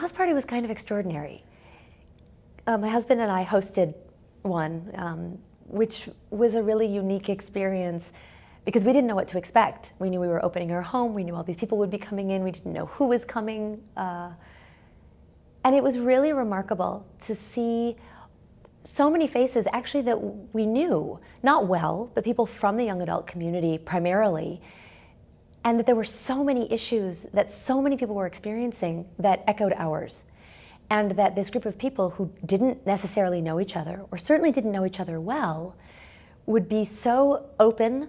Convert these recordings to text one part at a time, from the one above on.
house party was kind of extraordinary. My husband and I hosted one, which was a really unique experience because we didn't know what to expect. We knew we were opening our home, we knew all these people would be coming in, we didn't know who was coming. And it was really remarkable to see so many faces actually that we knew, not well, but people from the young adult community primarily, and that there were so many issues that so many people were experiencing that echoed ours. And that this group of people who didn't necessarily know each other, or certainly didn't know each other well, would be so open,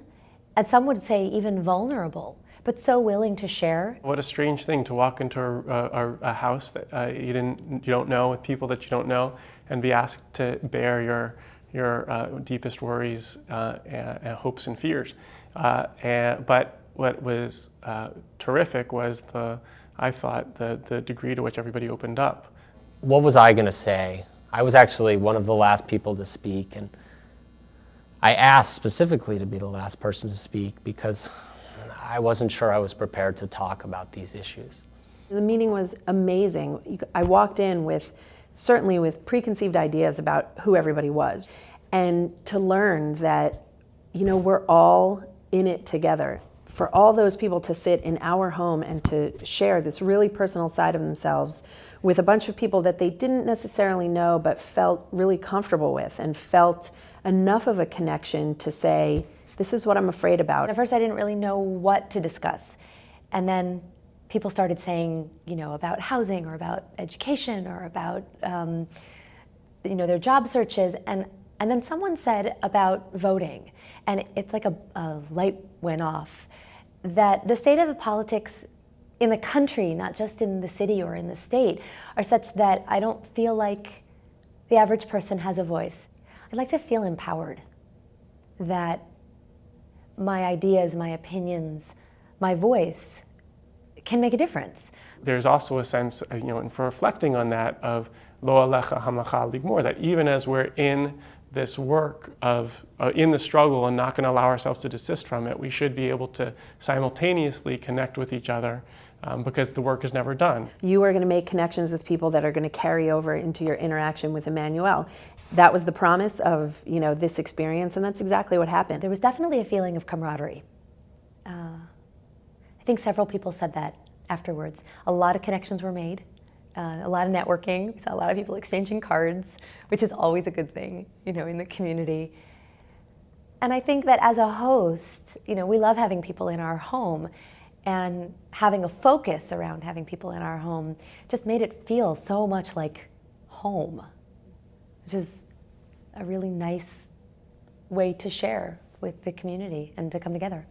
and some would say even vulnerable, but so willing to share. What a strange thing to walk into a house that you don't know, with people that you don't know, and be asked to bear your deepest worries, and hopes and fears. But what was terrific was I thought the degree to which everybody opened up. What was I going to say? I was actually one of the last people to speak, and I asked specifically to be the last person to speak because I wasn't sure I was prepared to talk about these issues. The meeting was amazing. I walked in certainly with preconceived ideas about who everybody was, and to learn that, we're all in it together. For all those people to sit in our home and to share this really personal side of themselves with a bunch of people that they didn't necessarily know but felt really comfortable with and felt enough of a connection to say, this is what I'm afraid about. At first I didn't really know what to discuss. And then people started saying, about housing or about education or about, their job searches. And then someone said about voting, and it's like a light went off, that the state of the politics in the country, not just in the city or in the state, are such that I don't feel like the average person has a voice. I'd like to feel empowered, that my ideas, my opinions, my voice can make a difference. There's also a sense, and for reflecting on that, of lo alecha hamlacha ligmor, that even as we're in this work of, in the struggle and not going to allow ourselves to desist from it, we should be able to simultaneously connect with each other because the work is never done. You are going to make connections with people that are going to carry over into your interaction with Emmanuel. That was the promise of, this experience, and that's exactly what happened. There was definitely a feeling of camaraderie. I think several people said that afterwards. A lot of connections were made. A lot of networking. We saw a lot of people exchanging cards, which is always a good thing, in the community. And I think that as a host, we love having people in our home, and having a focus around having people in our home just made it feel so much like home, which is a really nice way to share with the community and to come together.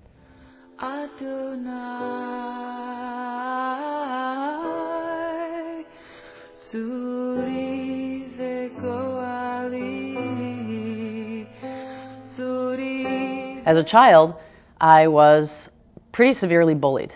As a child, I was pretty severely bullied,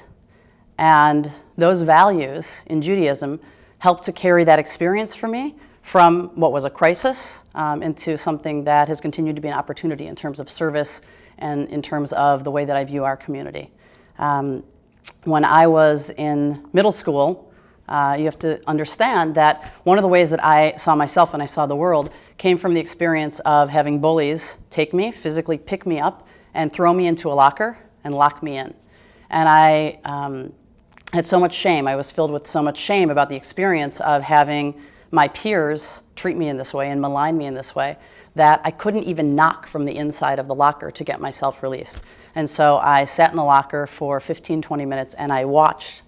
and those values in Judaism helped to carry that experience for me from what was a crisis into something that has continued to be an opportunity in terms of service and in terms of the way that I view our community. When I was in middle school, you have to understand that one of the ways that I saw myself and I saw the world came from the experience of having bullies take me, physically pick me up, and throw me into a locker and lock me in. And I had so much shame. I was filled with so much shame about the experience of having my peers treat me in this way and malign me in this way that I couldn't even knock from the inside of the locker to get myself released. And so I sat in the locker for 15, 20 minutes and I watched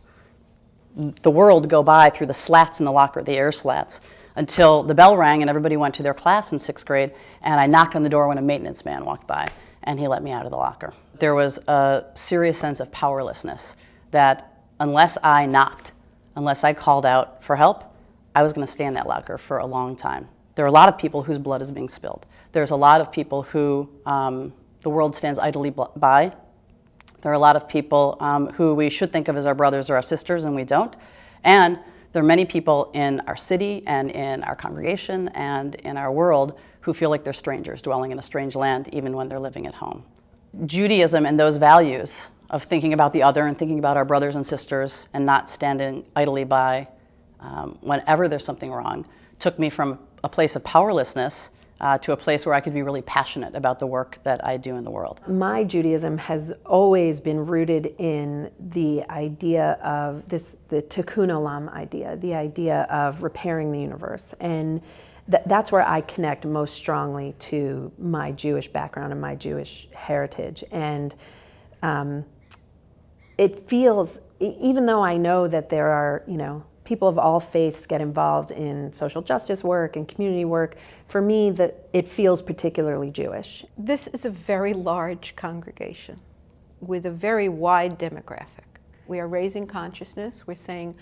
the world go by through the slats in the locker, the air slats, until the bell rang and everybody went to their class in 6th grade, and I knocked on the door when a maintenance man walked by and he let me out of the locker. There was a serious sense of powerlessness that unless I knocked, unless I called out for help, I was going to stay in that locker for a long time. There are a lot of people whose blood is being spilled. There's a lot of people who the world stands idly by. There are a lot of people who we should think of as our brothers or our sisters, and we don't. And there are many people in our city and in our congregation and in our world who feel like they're strangers dwelling in a strange land even when they're living at home. Judaism and those values of thinking about the other and thinking about our brothers and sisters and not standing idly by whenever there's something wrong, took me from a place of powerlessness to a place where I could be really passionate about the work that I do in the world. My Judaism has always been rooted in the idea of the tikkun olam idea, the idea of repairing the universe. And that's where I connect most strongly to my Jewish background and my Jewish heritage. And it feels, even though I know that there are, people of all faiths get involved in social justice work and community work, for me, that it feels particularly Jewish. This is a very large congregation with a very wide demographic. We are raising consciousness. We're saying,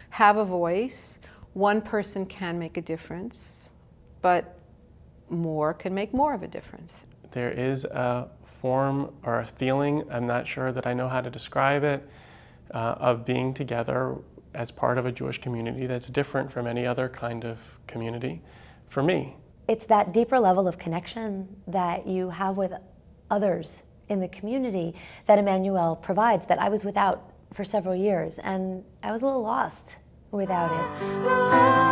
have a voice. One person can make a difference, but more can make more of a difference. There is a form or a feeling, I'm not sure that I know how to describe it, of being together as part of a Jewish community that's different from any other kind of community for me. It's that deeper level of connection that you have with others in the community that Emmanuel provides, that I was without for several years, and I was a little lost without it.